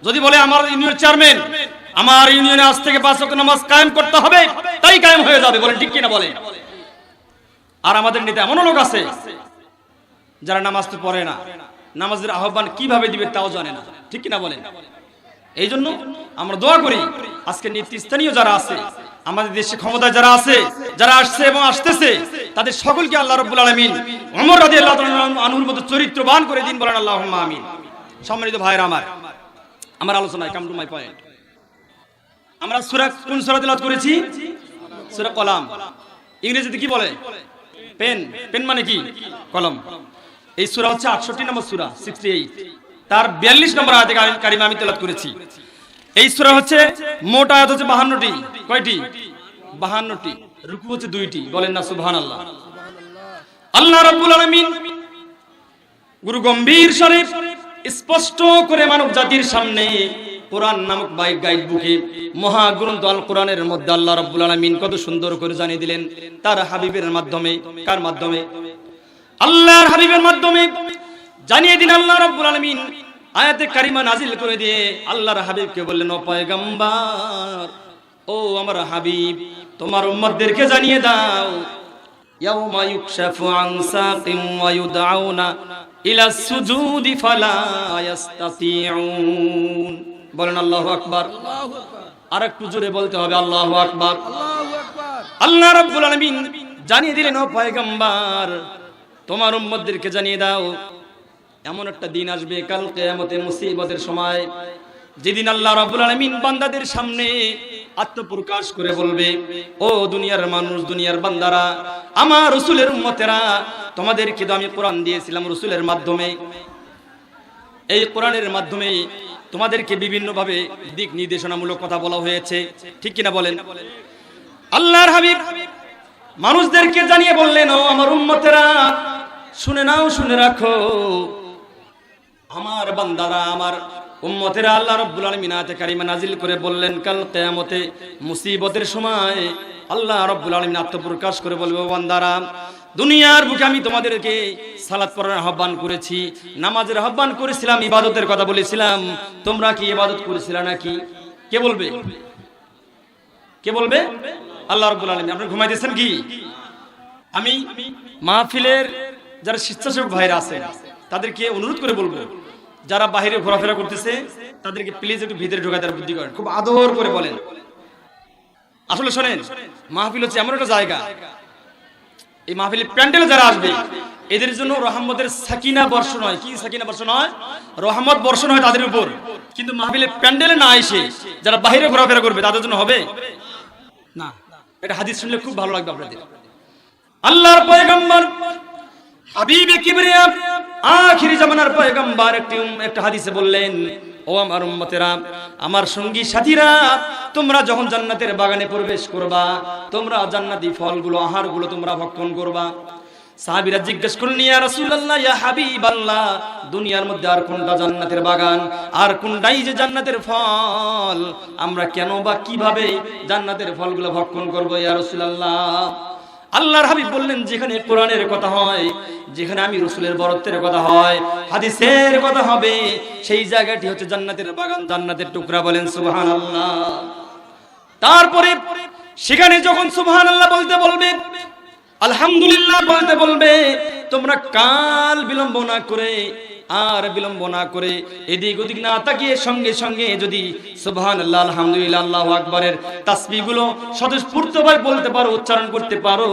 যদি বলে আমার ইউনিয়নের চেয়ারম্যান, আমার ইউনিয়নে আজ থেকে 5 ওয়াক্ত নামাজ কায়েম করতে হবে, তাই কায়েম হয়ে যাবে। বলেন ঠিক কিনা বলেন? আর আমাদের নেতা এমন লোক আছে যারা নামাজ তো পড়ে না, নামাজের আহ্বান কিভাবে দিবে তাও জানে না। ঠিক কিনা বলেন? এই জন্য আমরা দোয়া করি আজকে নেতৃস্থানীয় যারা আছে, আমাদের দেশে ক্ষমতায় যারা আছে, যারা আসছে এবং আসতেছে, তাদের সকলকে আল্লাহ রাব্বুল আলামিন ওমর রাদিয়াল্লাহু তাআলা আনহুর মতো চরিত্রবান করে দিন। বলেন আল্লাহুম্মা আমিন। সম্মানিত ভাইরা আমার আলোচনায় কাম টু মাই পয়েন্ট। আমরা সূরা কোন সূরা তেলাওয়াত করেছি? সূরা কলাম। ইংরেজিতে কি বলে? পেন। পেন মানে কি? কলম। এই সূরা হচ্ছে 68 নম্বর সূরা, 68। তার 42 নম্বর আয়াতে কারিমা আমি তেলাওয়াত করেছি। এই সূরা হচ্ছে মোট আয়াত হচ্ছে 52টি। কয়টি? 52টি। রুকু হচ্ছে 2টি। বলেন না সুবহানাল্লাহ। আল্লাহ রাব্বুল আলামিন গুরু গম্ভীর স্বরে স্পষ্ট করে মানব জাতির সামনে কোরআন নামক গাইড বুকে মহাগ্রন্থ আল কোরআনের মধ্যে আল্লাহ রাব্বুল আলামিন কত সুন্দর করে জানিয়ে দিলেন তার হাবিবের মাধ্যমে। কার মাধ্যমে? আল্লাহর হাবিবের মাধ্যমে জানিয়ে দিন আল্লাহ রাব্বুল আলামিন আয়াতে কারিমা নাজিল করে দিয়ে আল্লাহর হাবিবকে বললেন, ও পয়গম্বর, ও আমার হাবিব, তোমার উম্মতদেরকে জানিয়ে দাও, ইয়াউমা ইউকশাফু আন সাকিম ওয়া ইউদআউনা ইলা সুজুদি ফালা ইস্তাতিউন। বলেন আল্লাহু আকবার। আল্লাহু আকবার। আরেকটু জোরে বলতে হবে আল্লাহু আকবার। আল্লাহু আকবার। আল্লাহ রাব্বুল আলামিন জানিয়ে দিলেন, ও পয়গম্বর, তোমার উম্মতদেরকে জানিয়ে দাও, এমন একটা দিন আসবে কাল কিয়ামতের মুসিবতের সময়, যেদিন আল্লাহ রাব্বুল আলামিন বান্দাদের সামনে আত্মপ্রকাশ করে বলবে, ও দুনিয়ার মানুষ, দুনিয়ার বান্দারা, আমার রাসূলের উম্মতেরা, তোমাদেরকে তো আমি কোরআন দিয়েছিলাম রাসূলের মাধ্যমে। এই কোরআনের মাধ্যমে তোমাদেরকে বিভিন্ন ভাবে দিক নির্দেশনামূলক কথা বলা হয়েছে। ঠিক কিনা বলেন? আল্লাহর হাবিব মানুষদেরকে জানিয়ে বললেন, ও আমার উম্মতেরা, শুনে নাও, শুনে রাখো, আমার বান্দারা, আমার উম্মতেরা, আল্লাহ রাব্বুল আলামিন আয়াতে কারিমা নাজিল করে বললেন, কাল কিয়ামতে মুসিবতের সময় আল্লাহ রাব্বুল আলামিন আত্মপ্রকাশ করে বলবে, ও বান্দারা, দুনিয়ার বুকে আমি তোমাদেরকে সালাত পড়ার আহ্বান করেছি, নামাজের আহ্বান করেছিলাম, ইবাদতের কথা বলেছিলাম, তোমরা কি ইবাদত করেছিলা নাকি? কে বলবে? কে বলবে? আল্লাহ রাব্বুল আলামিন। আপনারা ঘুমাইতেছেন কি? আমি মাহফিলের যারা স্বেচ্ছাসেবক ভাইরা আছেন তাদেরকে অনুরোধ করে বলবো, যারা বাইরে ঘোরাফেরা করতেছে তাদেরকে প্লিজ একটু ভিতরে ঢোকাতে বুদ্ধি করেন, খুব আদর করে বলেন। আসলে শোনেন, মাহফিল হচ্ছে এমন একটা জায়গা, এই মাহফিলের প্যান্ডেলে যারা আসবে এদের জন্য রহমতের সাকিনা বর্ষণ হয়। কি সাকিনা বর্ষণ হয়? রহমত বর্ষণ হয় তাদের উপর। কিন্তু মাহফিলের প্যান্ডেলে না এসে যারা বাইরে ঘোরাফেরা করবে তাদের জন্য হবে না। এটা হাদিস শুনলে খুব ভালো লাগবে আপনাদের। আল্লাহর পয়গম্বর হাবিবে কিবরিয়া আখিরি জামানার পয়গম্বর একটা হাদিসে বললেন, ও আমার উম্মতেরা, আমার সঙ্গী সাথীরা, তোমরা যখন জান্নাতের বাগানে প্রবেশ করবা, তোমরা জান্নাতি ফলগুলো, আহারগুলো তোমরা ভক্ষণ করবা। সাহাবীরা জিজ্ঞেস করলেন, ইয়া রাসূলুল্লাহ, ইয়া হাবিবাল্লাহ, দুনিয়ার মধ্যে আর কোনটা জান্নাতের বাগান, আর কোনটাই যে জান্নাতের ফল, আমরা কেন বা কিভাবে জান্নাতের ফলগুলো ভক্ষণ করব ইয়া রাসূলুল্লাহ? আল্লাহর হাবিব বললেন, যেখানে কোরআনের কথা হয়, যেখানে আমি রাসূলের বরত্বের কথা হয়, হাদিসের কথা হবে, সেই জায়গাটি হচ্ছে জান্নাতের বাগান, জান্নাতের টুকরা। বলেন সুবহানাল্লাহ। তারপরে সেখানে যখন সুবহানাল্লাহ বলতে বলবে, আলহামদুলিল্লাহ বলতে বলবে, তোমরা কাল বিলম্ব না করে, আর বিলম্ব না করে, এদিক ওদিক না তাকিয়ে সঙ্গে সঙ্গে যদি সুবহানাল্লাহ, আলহামদুলিল্লাহ, আল্লাহু আকবারের তাসবিহগুলো স্বতঃস্ফূর্তভাবে বলতে পারো, উচ্চারণ করতে পারো,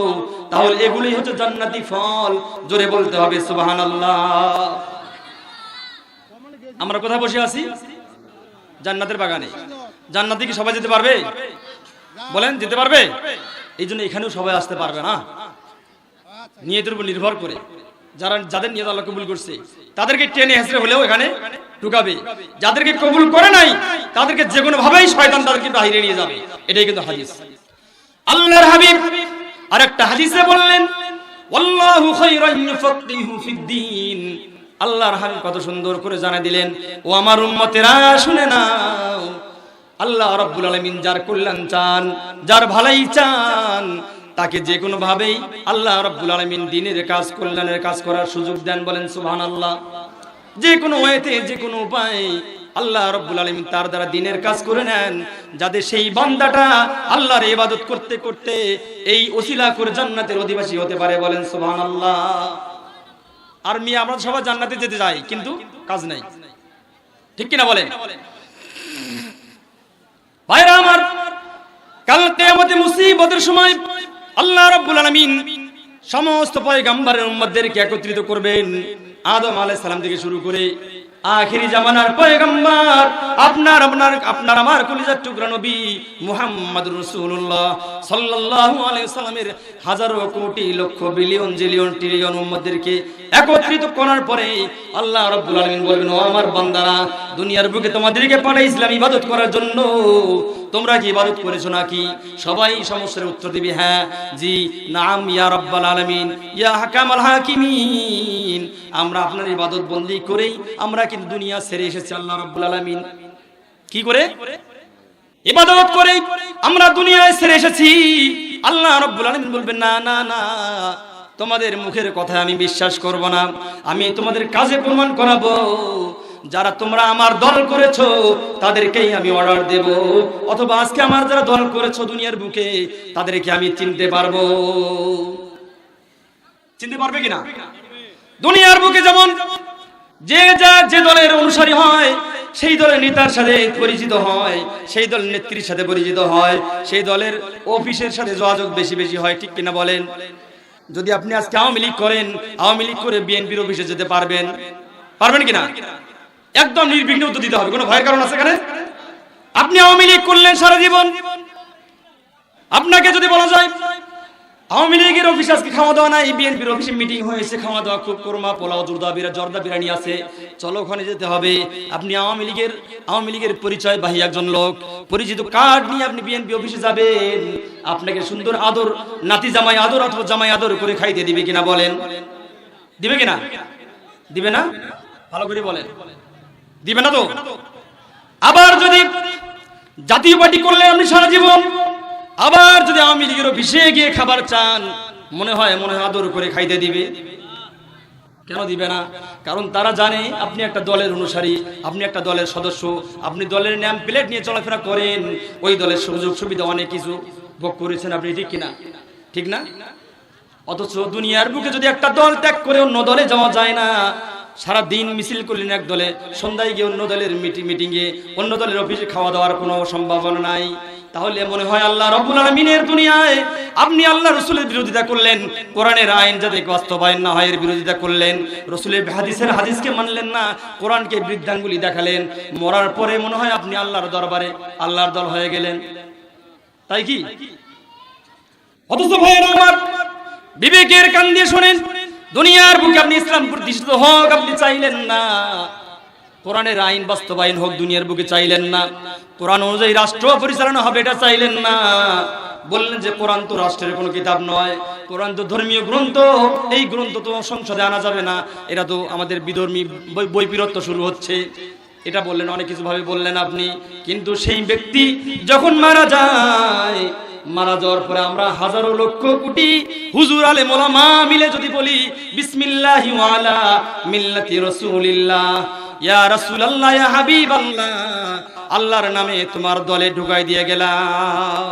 তাহলে এগুলোই হচ্ছে জান্নাতি ফল। জোরে বলতে হবে সুবহানাল্লাহ। আমরা কোথায় বসে আছি? জান্নাতের বাগানে। জান্নাতে কি সবাই যেতে পারবে? বলেন, যেতে পারবে? এই জন্য এখানেও সবাই আসতে পারবে না, নিয়তের উপর নির্ভর করে। যাদের নিয়ত আল্লাহ কবুল করছে তাদেরকে টেনে হেসড়ে হলেও এখানে ঢুকাবে, যাদেরকে কবুল করে নাই তাদেরকে যে কোনো ভাবেই শয়তান তাদেরকে বাইরে নিয়ে যাবে। এটাই কিন্তু হাদিস। আল্লাহর হাবিব আরেকটা হাদিসে বললেন, ওয়াল্লাহু খায়রুন ইউফাক্কিহু ফিদ্দীন। আল্লাহর হাবিব কত সুন্দর করে জানিয়ে দিলেন, ও আমার উম্মতেরা, শুনে নাও, আল্লাহ রাব্বুল আলামিন যার কল্যাণ চান, যার ভালাই চান, তাকে যে কোনো ভাবেই আল্লাহ রাব্বুল আলামিন দ্বীনের কাজ, কল্যাণের কাজ করার সুযোগ দেন। বলেন সুবহানাল্লাহ। যে কোনো ওয়েতে, যে কোনো উপায়ে আল্লাহ রাব্বুল আলামিন তার দ্বারা দিনের কাজ করে নেন, যাতে সেই বান্দাটা আল্লাহর ইবাদত করতে করতে এই ওসিলা করে জান্নাতের অধিবাসী হতে পারে। বলেন সুবহানাল্লাহ। আর মিয়া আমরা সবাই জান্নাতে যেতে চাই, কিন্তু কাজ নাই, ঠিক কিনা বলেন? ভাইরা আমার, কাল কিয়ামতে মুসিবতের সময় আল্লাহ রাব্বুল আলামিন সমস্ত পয়গম্বরের উম্মতদেরকে একত্রিত করবেন। আদম আলাইহিস সালাম থেকে শুরু করে আখিরি জামানার পয়গম্বর আপনার আমার কলিজার টুকরা নবী মুহাম্মদুর রাসূলুল্লাহ সাল্লাল্লাহু আলাইহি ওয়াসাল্লামের হাজারো কোটি লক্ষ বিলিয়ন জিলিয়ন ট্রিলিয়ন উম্মতদেরকে একত্রিত করার পরে আল্লাহ রাব্বুল আলামিন বলবেন, ও আমার বান্দারা, দুনিয়ার বুকে তোমাদেরকে পাঠাইছিলাম ইবাদত করার জন্য, তোমরা কি ইবাদত করেছো নাকি? সবাই সমস্যার উত্তর দিবে, হ্যাঁ, জি, নাম ইয়া রাব্বাল আলামিন, ইয়া হাকামাল হাকিমিন, আমরা আপনার ইবাদত বন্দি করেই আমরা কিন্তু দুনিয়া ছেড়ে এসেছি। আল্লাহ রাব্বুল আলামিন কি করে? ইবাদত করেই আমরা দুনিয়ায় ছেড়ে এসেছি। আল্লাহ রাব্বুল আলামিন বলবেন, না না না, তোমাদের মুখের কথা আমি বিশ্বাস করব না, আমি তোমাদের কাজে প্রমাণ করাবো। যারা তোমরা আমার দল করেছো তাদেরকেই আমি অর্ডার দেব, অথবা আজকে আমার যারা দল করেছো দুনিয়ার বুকে তাদেরকে আমি চিনতে পারবো। চিনতে পারবে কিনা? দুনিয়ার বুকে যেমন যে দলের অনুসারী হয় সেই দলের নেতার সাথে পরিচিত হয়, সেই দলের নেত্রীর সাথে পরিচিত হয়, সেই দলের অফিসের সাথে যোগাযোগ বেশি বেশি হয়, ঠিক কিনা বলেন? যদি আপনি আজকে আওয়ামী লীগ করেন, আওয়ামী লীগ করে বিএনপির অফিসে যেতে পারবেন? পারবেন কিনা? একদম নির্বিঘ্নে উত্তর দিতে হবে। কোনো ভয়ের কারণ আছে এখানে? আপনি আওয়ামী লীগ করলেন সারা জীবন, আপনাকে যদি বলা যায় আওয়ামী লীগের অফিসে আজকে খাওয়া দাওয়া নাই, বিএনপির অফিসে মিটিং হয়েছে, খাওয়া দাওয়া খুব কোরমা পোলাও জর্দা বিরিয়ানি আছে, চলো ওখানে যেতে হবে, আপনি আওয়ামী লীগের পরিচয় বাহী একজন লোক, পরিচিত কার্ড নিয়ে আপনি বিএনপি অফিসে যাবেন, আপনাকে সুন্দর আদর, নাতি জামাই আদর অথবা জামাই আদর করে খাইতে দিবে কিনা বলেন? দিবে কিনা? দিবে না? ভালো করে বলেন, দিবে না তো? আবার যদি জাতীয় পার্টি করলে আপনি সারা জীবন, আবার যদি আওয়ামী লীগের অফিসে গিয়ে খাবার চান, মনে হয় আদর করে খাইতে দিবে। কেন দিবে না? কারণ তারা জানে আপনি একটা দলের অনুসারী, আপনি একটা দলের সদস্য, আপনি দলের নাম প্লেট নিয়ে চলাফেরা করেন, ওই দলের সুযোগ সুবিধা অনেক কিছু ভোগ করেছেন আপনি, ঠিক কিনা? ঠিক না? অথচ দুনিয়ার বুকে যদি একটা দল ত্যাগ করে অন্য দলে যাওয়া যায় না, সারা দিন মিছিল করলেন এক দলে, সন্ধ্যায় গিয়ে অন্য দলের মিটিং এ, অন্য দলের অফিসে খাওয়া দাওয়ার কোনো সম্ভাবনা নাই, তাহলে মনে হয় আল্লাহ রাব্বুল আলামিনের দুনিয়ায় আপনি আল্লাহ রাসূলের বিরোধিতা করলেন, কোরআনের আইন যাতে বাস্তবায়ন না হয় এর বিরোধিতা করলেন, রাসূলের হাদিসকে মানলেন না, কোরআনকে বৃদ্ধাঙ্গুলি দেখালেন, মরার পরে মনে হয় আপনি আল্লাহর দরবারে আল্লাহর দল হয়ে গেলেন, তাই কি? অথচ ভাইয়েরা আমার, বিবেকের কান দিয়ে শুনেন, দুনিয়ার বুকে আপনি ইসলাম প্রতিষ্ঠিত হোক আপনি চাইলেন না, কোরআনের আইন বাস্তবায়ন হোক দুনিয়ার বুকে চাইলেন না, কোরআন অনুযায়ী রাষ্ট্র পরিচালনা হবে এটা চাইলেন না, বললেন যে কোরআন তো রাষ্ট্রের কোনো কিতাব নয়, কোরআন তো ধর্মীয় গ্রন্থ, এই গ্রন্থ তো সংসদে আনা যাবে না, এটা তো আমাদের বিধর্মী বৈপরীত্য শুরু হচ্ছে, এটা বললেন, অনেক কিছু ভাবে বললেন আপনি। কিন্তু সেই ব্যক্তি যখন মারা যায়, মারা যাওয়ার পরে আমরা হাজারো লক্ষ কোটি হুজুর আলেম ওলামা মিলে যদি বলি বিসমিল্লাহি ওয়া আলা মিল্লাতি রাসূলিল্লাহ, ইয়া রাসূলুল্লাহ, ইয়া হাবিবাল্লাহ, আল্লাহর নামে তোমার দলে ঢুকাই দিয়ে গেলাম,